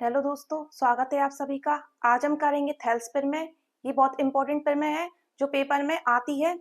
Hello दोस्तों, स्वागत है आप सभी का। आज हम करेंगे थेल्स प्रमेय। ये बहुत इंपॉर्टेंट प्रमेय है जो पेपर में आती है।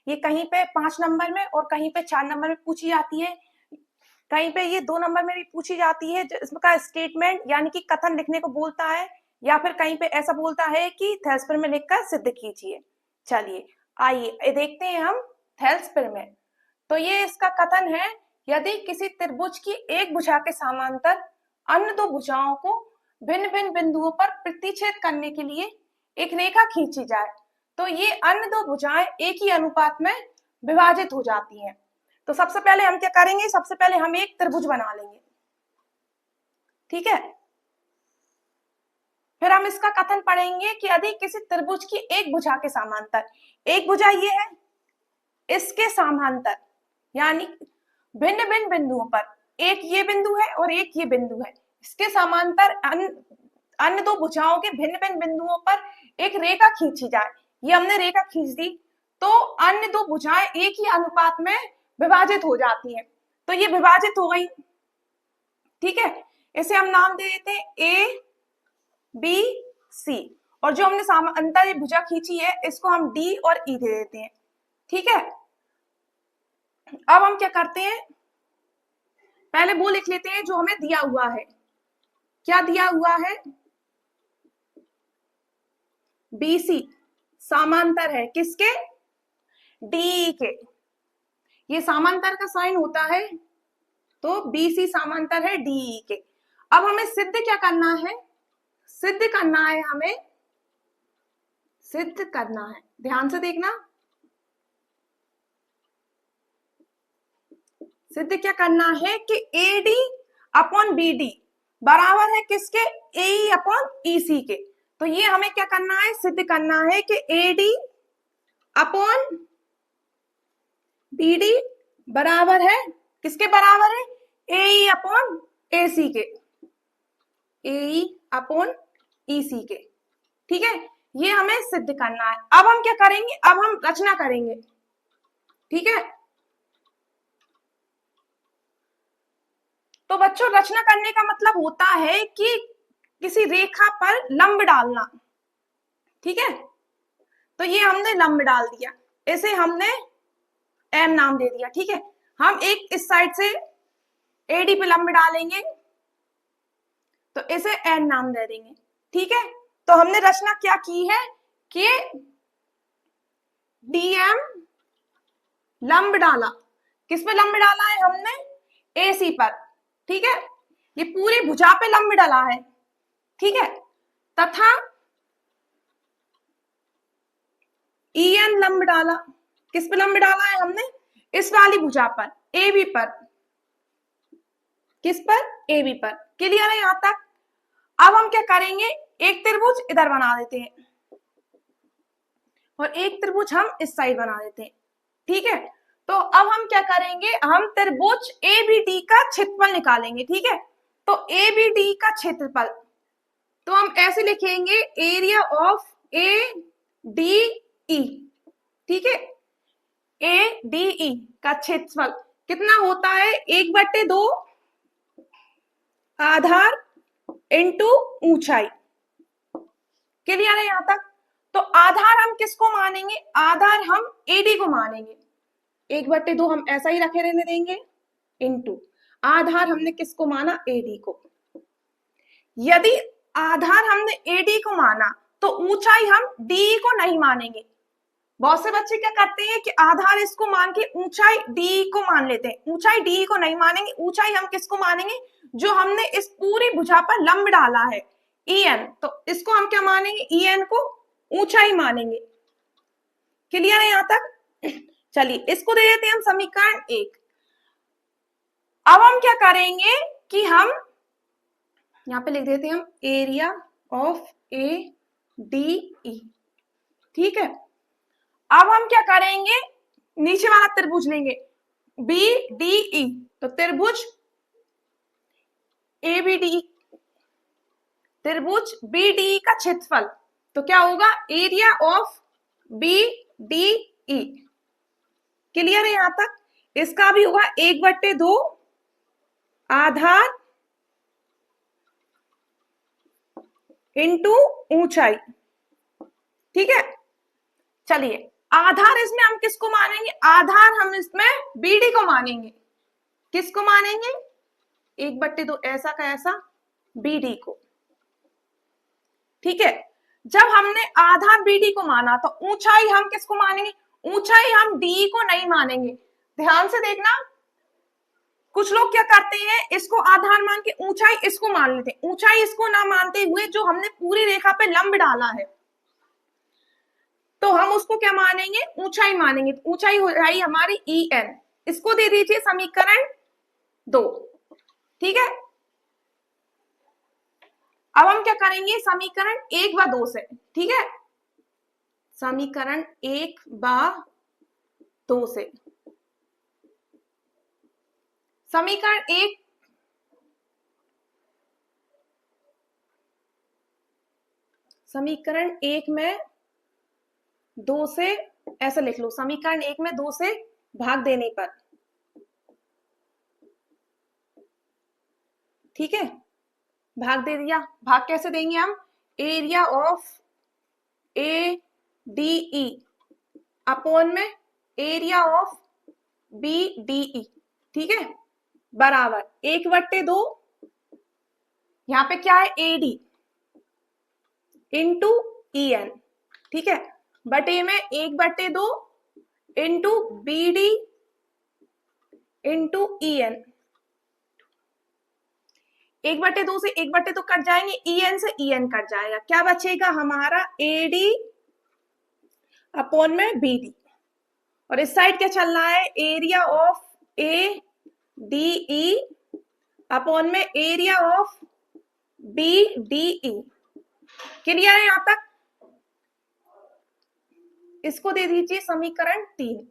ये कहीं पे 5 नंबर में और कहीं पे 4 नंबर में पूछी जाती है। कहीं पे ये 2 नंबर में भी पूछी जाती है। इसका स्टेटमेंट यानी कि कथन लिखने को बोलता है, या फिर कहीं पे ऐसा बोलता है कि थेल्स प्रमेय लिखकर सिद्ध कीजिए। चलिए आइए देखते हैं हम थेल्स प्रमेय। तो ये इसका कथन है, यदि किसी त्रिभुज की एक भुजा के समांतर अन्य दो भुजाओं को भिन्न भिन्न बिंदुओं पर प्रतिच्छेद करने के लिए एक रेखा खींची जाए तो ये अन्य दो भुजाएं एक ही अनुपात में विभाजित हो जाती हैं। तो सबसे पहले हम क्या करेंगे, सबसे पहले हम एक त्रिभुज बना लेंगे, ठीक है। फिर हम इसका कथन पढ़ेंगे कि यदि किसी त्रिभुज की एक भुजा के समांतर, एक भुजा ये है, इसके समांतर यानी भिन्न भिन्न बिंदुओं पर, एक ये बिंदु है और एक ये बिंदु है, इसके समांतर अन्य दो भुजाओं के भिन्न भिन्न बिंदुओं पर एक रेखा खींची जाए। ये हमने रेखा खींच दी तो अन्य दो भुजाएं एक ही अनुपात में विभाजित हो जाती हैं। तो ये विभाजित हो गई, ठीक है। इसे हम नाम दे देते हैं ए बी सी, और जो हमने समांतर भुजा खींची है इसको हम डी और ई दे देते हैं, ठीक है। अब हम क्या करते हैं, पहले वो लिख लेते हैं जो हमें दिया हुआ है। क्या दिया हुआ है, बीसी समांतर है किसके, डी के। ये समांतर का साइन होता है, तो बीसी समांतर है डी के। अब हमें सिद्ध क्या करना है, सिद्ध करना है, हमें सिद्ध करना है, ध्यान से देखना। सिद्ध क्या करना है कि एडी अपॉन बीडी बराबर है किसके, ए अपॉन ईसी के। तो ये हमें क्या करना है, सिद्ध करना है कि एडी अपॉन बीडी बराबर है किसके, बराबर है ए अपॉन एसी के, ए अपॉन ईसी के, ठीक है। ये हमें सिद्ध करना है। अब हम क्या करेंगे, अब हम रचना करेंगे, ठीक है। तो बच्चों रचना करने का मतलब होता है कि किसी रेखा पर लंब डालना, ठीक है। तो ये हमने लंब डाल दिया, इसे हमने एम नाम दे दिया, ठीक है। हम एक इस साइड से एडी पे लंब डालेंगे तो इसे एन नाम दे देंगे, ठीक है। तो हमने रचना क्या की है कि डीएम लंब डाला, किस पे लंब डाला है हमने, एसी पर, ठीक है। ये पूरी भुजा पे लंब डाला है, ठीक है। तथा ईएन लंब डाला, किस पे लंब डाला है हमने, इस वाली भुजा पर, एबी पर, किस पर, एबी पर। क्लियर है यहां तक। अब हम क्या करेंगे, एक त्रिभुज इधर बना देते हैं और एक त्रिभुज हम इस साइड बना देते हैं, ठीक है। तो अब हम क्या करेंगे, हम त्रिभुज एबीडी का क्षेत्रफल निकालेंगे, ठीक है। तो एबीडी का क्षेत्रफल तो हम ऐसे लिखेंगे, area of A D E, ठीक है। ए डी ई का क्षेत्रफल कितना होता है, 1/2 आधार इंटू ऊंचाई। क्लियर है यहां तक। तो आधार हम किसको मानेंगे, आधार हम एडी को मानेंगे, 1/2 हम ऐसा ही रखे रहने देंगे, इंटू आधार हमने किसको माना, एडी को। यदि आधार हमने एडी को माना तो ऊंचाई हम डी को नहीं मानेंगे। बहुत से बच्चे क्या करते हैं कि आधार इसको मान के ऊंचाई डी को मान लेते हैं, ऊंचाई डी को नहीं मानेंगे। ऊंचाई हम किसको मानेंगे, जो हमने इस पूरी भुजा पर लंब डाला है, ईएन, तो इसको हम क्या मानेंगे, ईएन को ऊंचाई मानेंगे। क्लियर है यहां तक। चलिए इसको दे देते हैं हम समीकरण 1। अब हम क्या करेंगे कि हम यहां पे लिख देते हैं हम area of A D E, ठीक है। अब हम क्या करेंगे, नीचे वाला त्रिभुज लेंगे बी डी ई, तो त्रिभुज ए बी डी, त्रिभुज बी डी का क्षेत्रफल तो क्या होगा, area of B D E. Clear है यहां तक। इसका भी होगा 1/2 आधार इंटू ऊंचाई। ठीक है, चलिए आधार इसमें हम किसको मानेंगे? आधार हम इसमें बीडी को मानेंगे। किसको मानेंगे? 1/2 ऐसा का ऐसा बीडी को। ठीक है, जब हमने आधार बीडी को माना तो ऊंचाई हम किसको मानेंगे? ऊंचाई हम डी को नहीं मानेंगे। ध्यान से देखना, कुछ लोग क्या करते हैं, इसको आधार मान के ऊंचाई इसको मान लेते हैं। ऊंचाई इसको ना मानते हुए जो हमने पूरी रेखा पे लंब डाला है तो हम उसको क्या मानेंगे? ऊंचाई मानेंगे। ऊंचाई हो जाएगी हमारी ई एन। इसको दे दीजिए समीकरण 2। ठीक है, अब हम क्या करेंगे? समीकरण 1 व 2 से। ठीक है, समीकरण 1 व 2 से। समीकरण 1 समीकरण 1 में 2 से ऐसा लिख लो, समीकरण 1 में 2 से भाग देने पर। ठीक है, भाग दे दिया। भाग कैसे देंगे हम? Area of A D E upon में area of B D E. ठीक है, बराबर 1/2 यहाँ पे क्या है? A D into E N. ठीक है, बटे में 1/2 into B D into E N. 1/2 से 1/2 कट जाएंगे, ई एन से ई एन कट जाएगा। क्या बचेगा हमारा? ए डी अपॉन में बी डी। और इस साइड क्या चल रहा है? Area of A D E upon में area of B D E. Clear है यहां तक? इसको दे दीजिए समीकरण 3।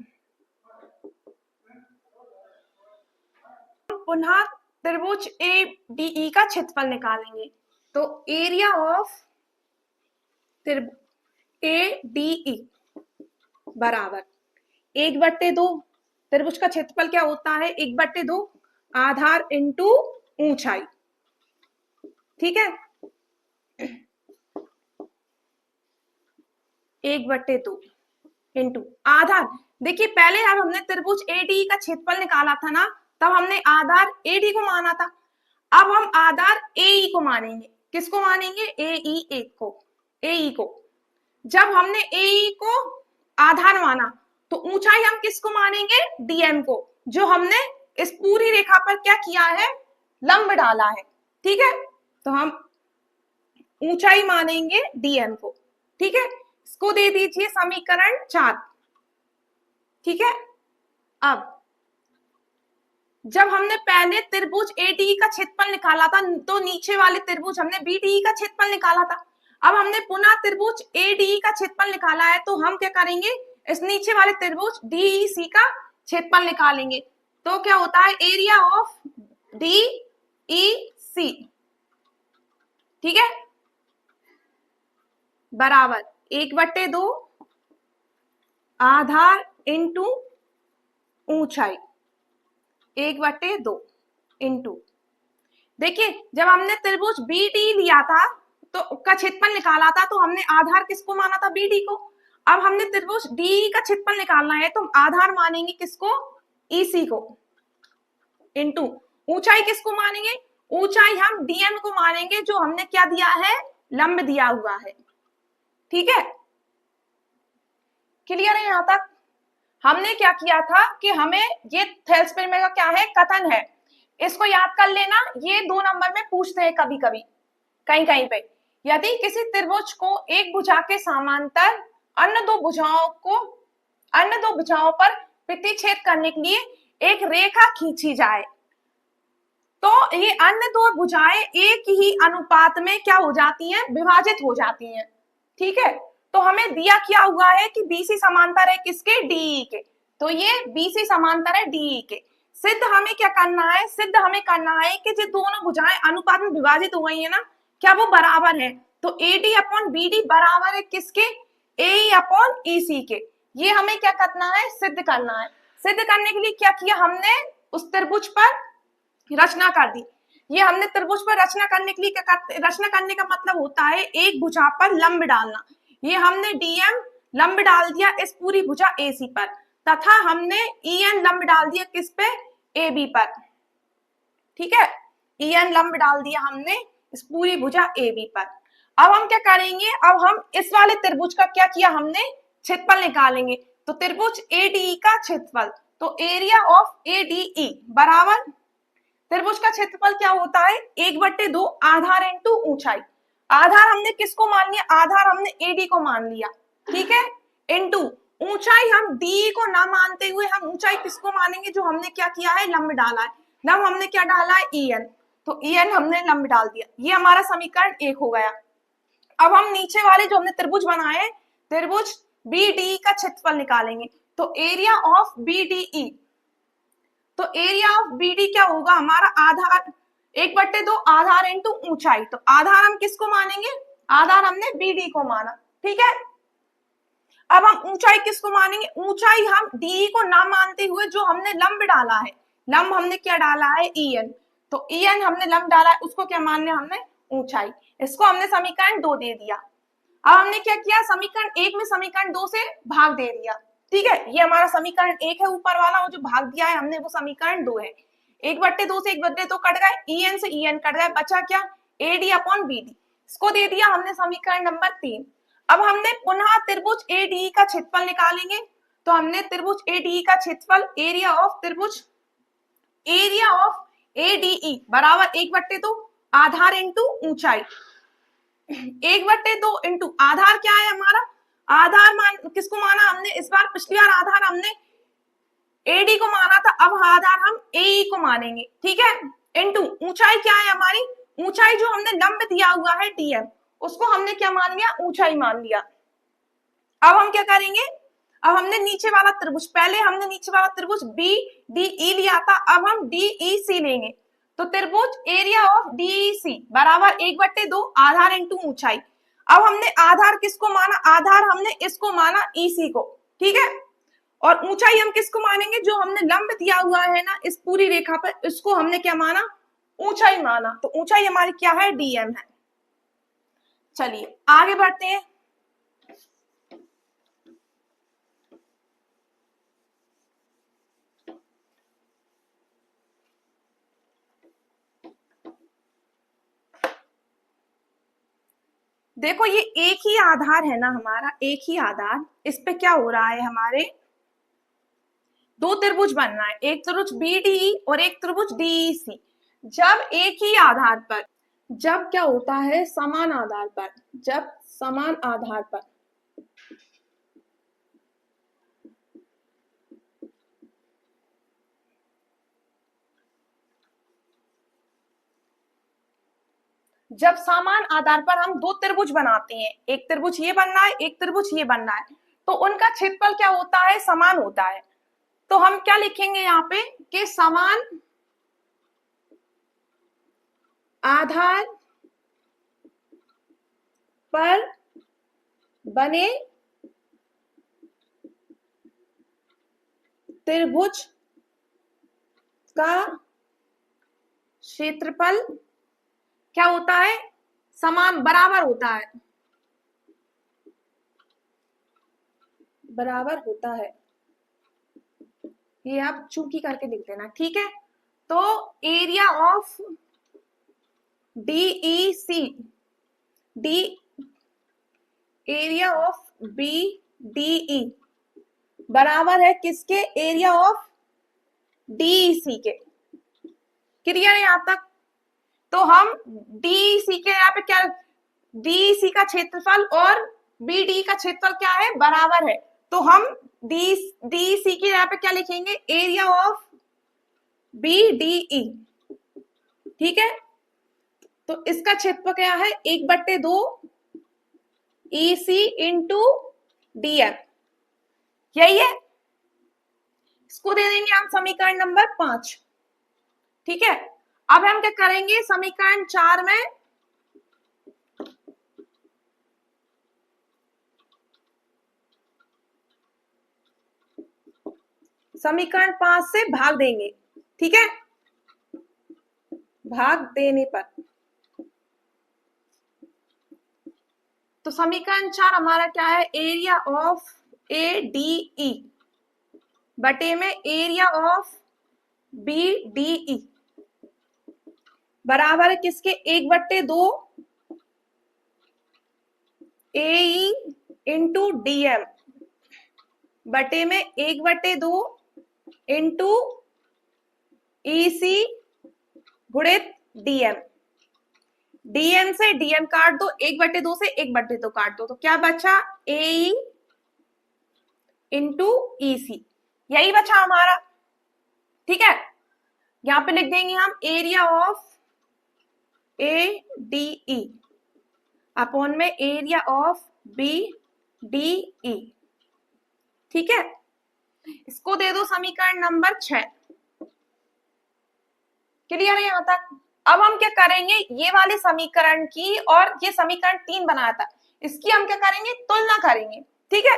पुनः त्रिभुज ए डी ई का क्षेत्रफल निकालेंगे। तो एरिया ऑफ ए डी ई बराबर 1/2। त्रिभुज का क्षेत्रफल क्या होता है? 1/2 आधार इंटू ऊंचाई। ठीक है, 1/2 इंटू आधार। देखिए पहले जब हमने त्रिभुज एडी का क्षेत्रफल निकाला था ना, तब हमने आधार एडी को माना था। अब हम आधार एई को मानेंगे। किसको मानेंगे? एई एक को, एई को। जब हमने एई को आधार माना तो ऊंचाई हम किसको मानेंगे? डीएम को, जो हमने इस पूरी रेखा पर क्या किया है? लंब डाला है। ठीक है, तो हम ऊंचाई मानेंगे डीएम को। ठीक है, इसको दे दीजिए समीकरण 4। ठीक है, अब जब हमने पहले त्रिभुज एडी का क्षेत्रफल निकाला था तो नीचे वाले त्रिभुज हमने बीडी का क्षेत्रफल निकाला था। अब हमने पुनः त्रिभुज एडी का क्षेत्रफल निकाला है तो हम क्या करेंगे? इस नीचे वाले त्रिभुज डीईसी का क्षेत्रफल निकालेंगे। तो क्या होता है? Area of DEC. ठीक है, बराबर 1/2 आधार इंटू ऊंचाई। 1/2 इंटू, देखिए जब हमने त्रिभुज बीडी लिया था तो उसका क्षेत्रफल निकाला था तो हमने आधार किसको माना था? बीडी को। अब हमने त्रिभुज डी का क्षेत्रफल निकालना है तो हम आधार मानेंगे किसको? ईसी को। इंटू ऊंचाई किसको मानेंगे? ऊंचाई हम डीएम को मानेंगे, जो हमने क्या दिया है? लंब दिया हुआ है। ठीक है, क्लियर है यहां तक? हमने क्या किया था कि हमें ये थेल्सपिन का क्या है? कथन है, इसको याद कर लेना। ये 2 नंबर में पूछते हैं कभी कभी, कहीं कहीं पे। यदि किसी त्रिभुज को एक भुजा के समांतर अन्य दो भुजाओं पर प्रतिच्छेद करने के लिए एक रेखा खींची जाए तो ये अन्य दो भुजाएं एक ही अनुपात में क्या हो जाती हैं? विभाजित हो जाती हैं। ठीक है, तो हमें दिया क्या हुआ है कि बीसी समांतर है किसके? डीई के। तो ये बीसी समांतर है डीई के। सिद्ध हमें क्या करना है? सिद्ध हमें करना है कि जो दोनों भुजाएं अनुपात में विभाजित हो गई है ना, क्या वो बराबर है? तो एडी अपॉन बीडी बराबर है किसके? एई अपॉन ईसी के। ये हमें क्या करना है? सिद्ध करना है। सिद्ध करने के लिए क्या किया हमने? उस त्रिभुज पर रचना कर दी। ये हमने त्रिभुज पर रचना करने के लिए क्या करते, रचना करने का मतलब होता है एक भुजा पर लंब डालना। ये हमने डीएम लंब डाल दिया इस पूरी भुजा एसी पर, तथा हमने ईएन लंब डाल दिया किस पे, एबी पर। ठीक है, ईएन लंब डाल दिया हमने इस पूरी भुजा एबी पर। अब हम क्या करेंगे, अब हम इस वाले त्रिभुज का क्या किया हमने, क्षेत्रफल निकालेंगे। तो त्रिभुज एडीई का क्षेत्रफल, तो एरिया ऑफ एडीई बराबर, त्रिभुज का क्षेत्रफल क्या होता है, 1/2 आधार इंटू ऊंचाई। आधार हमने किसको मान लिया, आधार हमने एडी को मान लिया, ठीक है, इंटू ऊंचाई हम डी को ना मानते हुए हम ऊंचाई किसको मानेंगे, जो हमने क्या किया है, लंब डाला है। लंब हमने क्या डाला है, ईएन, तो ईएन हमने लंब डाल दिया। ये हमारा समीकरण 1 हो गया। अब हम नीचे वाले जो हमने त्रिभुज बनाए, त्रिभुज बीडी का क्षेत्रफल निकालेंगे। तो एरिया ऑफ बीडीई, तो एरिया ऑफ बीडी क्या होगा हमारा, आधार 1/2 आधार इंटू ऊंचाई। तो आधार हम किसको मानेंगे, आधार हमने बीडी को माना, ठीक है। अब हम ऊंचाई किसको मानेंगे, ऊंचाई हम डी को ना मानते हुए जो हमने लंब डाला है, लंब हमने क्या डाला है, ईएन, तो ईएन हमने लंब डाला है, उसको क्या मान लिया हमने, ऊंचाई। इसको हमने समीकरण 2 दे दिया। अब हमने क्या किया, समीकरण 1 में समीकरण 2 से भाग दे दिया, ठीक है। ये हमारा समीकरण 1 है ऊपर वाला, और जो भाग दिया है हमने वो समीकरण 2 है। 1/2 से 1/2 कट गए, ईएन से ईएन कट गए, बचा क्या, एडी अपॉन बीडी। इसको दे दिया हमने समीकरण नंबर 3। अब हमने पुनः त्रिभुज एडी का क्षेत्रफल निकालेंगे। तो हमने त्रिभुज एडी का क्षेत्रफल, एरिया ऑफ त्रिभुज, एरिया ऑफ एडीई बराबर 1/2 आधार इंटू ऊंचाई। 1/2 इंटू आधार क्या है हमारा, आधार मान किसको माना हमने इस बार, पिछली बार आधार हमने एडी को माना था, अब आधार हम एई को मानेंगे, ठीक है। इंटू ऊंचाई क्या है हमारी, ऊंचाई जो हमने लंब दिया हुआ है डीएम, उसको हमने क्या मान लिया, ऊंचाई मान लिया। अब हम क्या करेंगे, अब हमने नीचे वाला त्रिभुज, पहले हमने नीचे वाला त्रिभुज बी डी ई लिया था, अब हम डी ई सी लेंगे। तो त्रिभुज एरिया ऑफ डीईसी बराबर 1/2 आधार इंटू ऊंचाई। अब हमने आधार किसको माना, आधार हमने इसको माना ईसी को, ठीक है। और ऊंचाई हम किसको मानेंगे, जो हमने लंब दिया हुआ है ना इस पूरी रेखा पर, इसको हमने क्या माना, ऊंचाई माना। तो ऊंचाई हमारी क्या है, डीएम है। चलिए आगे बढ़ते हैं। देखो ये एक ही आधार है ना हमारा, एक ही आधार, इस पे क्या हो रहा है, हमारे दो त्रिभुज बन रहा है, एक त्रिभुज बीडीई और एक त्रिभुज डीईसी। जब एक ही आधार पर, जब क्या होता है, समान आधार पर, जब समान आधार पर जब समान आधार पर हम दो त्रिभुज बनाते हैं, एक त्रिभुज ये बन रहा है, एक त्रिभुज ये बन रहा है, तो उनका क्षेत्रफल क्या होता है, समान होता है। तो हम क्या लिखेंगे यहाँ पे कि समान आधार पर बने त्रिभुज का क्षेत्रफल क्या होता है, समान, बराबर होता है, बराबर होता है। ये आप चूंकि करके लिख देना, ठीक है। तो area of DEC, D area of BDE बराबर है किसके, एरिया ऑफ डीईसी के। क्लियर है यहां तक। तो हम डीईसी के यहाँ पे क्या, डीईसी का क्षेत्रफल और बीडी का क्षेत्रफल क्या है, बराबर है। तो हम डीईसी के यहाँ पे क्या लिखेंगे, एरिया ऑफ बीडीई, ठीक है। तो इसका क्षेत्रफल क्या है, 1/2 ईसी इंटू डीएम, यही है। इसको दे देंगे हम समीकरण नंबर 5, ठीक है। अब हम क्या करेंगे, समीकरण 4 में समीकरण 5 से भाग देंगे, ठीक है। भाग देने पर। तो समीकरण 4 हमारा क्या है, एरिया ऑफ ADE बटे में एरिया ऑफ BDE बराबर है किसके, 1/2 AE इंटू DM बटे में 1/2 इंटू EC गुणित DM। DM से DM काट दो, 1/2 से 1/2 काट दो, तो क्या बचा, AE इंटू EC, यही बचा हमारा। ठीक है, यहां पे लिख देंगे हम एरिया ऑफ ADE अपॉन में एरिया ऑफ BDE। ठीक है, इसको दे दो समीकरण नंबर 6। क्लियर है यहां तक। अब हम क्या करेंगे, ये वाले समीकरण की और ये समीकरण 3 बनाया था, इसकी हम क्या करेंगे, तुलना करेंगे। ठीक है,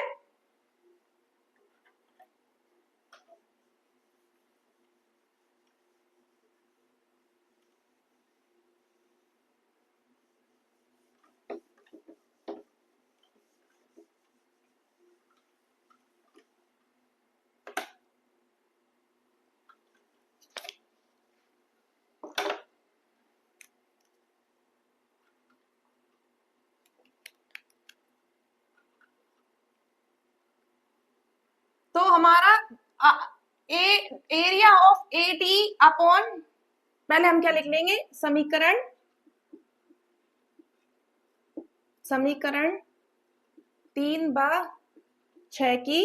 तो हमारा एरिया ऑफ AD अपॉन, पहले हम क्या लिख लेंगे, समीकरण 3/6 की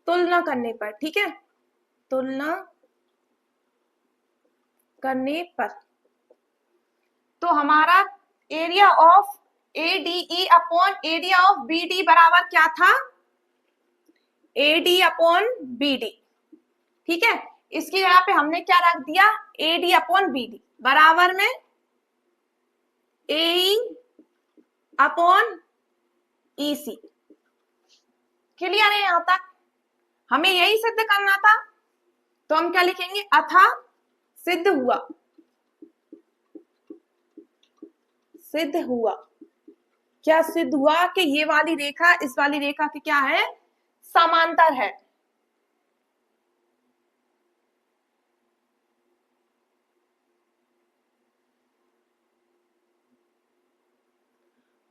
तुलना करने पर। ठीक है, तुलना करने पर तो हमारा area of ADE upon area of BD बराबर क्या था, AD अपॉन BD। ठीक है, इसकी जगह पे हमने क्या रख दिया, AD अपॉन BD बराबर में AE अपॉन EC। क्लियर है यहां तक, हमें यही सिद्ध करना था, तो हम क्या लिखेंगे, अथा सिद्ध हुआ, सिद्ध हुआ। क्या सिद्ध हुआ कि ये वाली रेखा इस वाली रेखा के क्या है, समांतर है।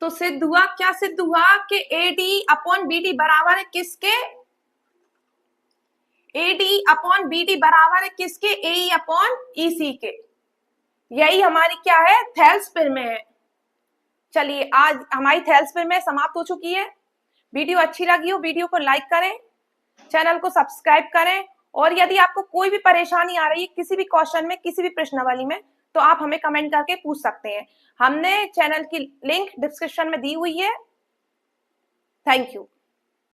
तो सिद्ध हुआ, क्या सिद्ध हुआ कि AD अपॉन BD बराबर है किसके, AD अपॉन BD बराबर है किसके, AE अपॉन EC के। यही हमारी क्या है, थेल्स प्रमेय है। चलिए, आज हमारी थेल्स प्रमेय समाप्त हो चुकी है। वीडियो अच्छी लगी हो, वीडियो को लाइक करें, चैनल को सब्सक्राइब करें, और यदि आपको कोई भी परेशानी आ रही है किसी भी क्वेश्चन में, किसी भी प्रश्नावली में, तो आप हमें कमेंट करके पूछ सकते हैं। हमने चैनल की लिंक डिस्क्रिप्शन में दी हुई है। Thank you.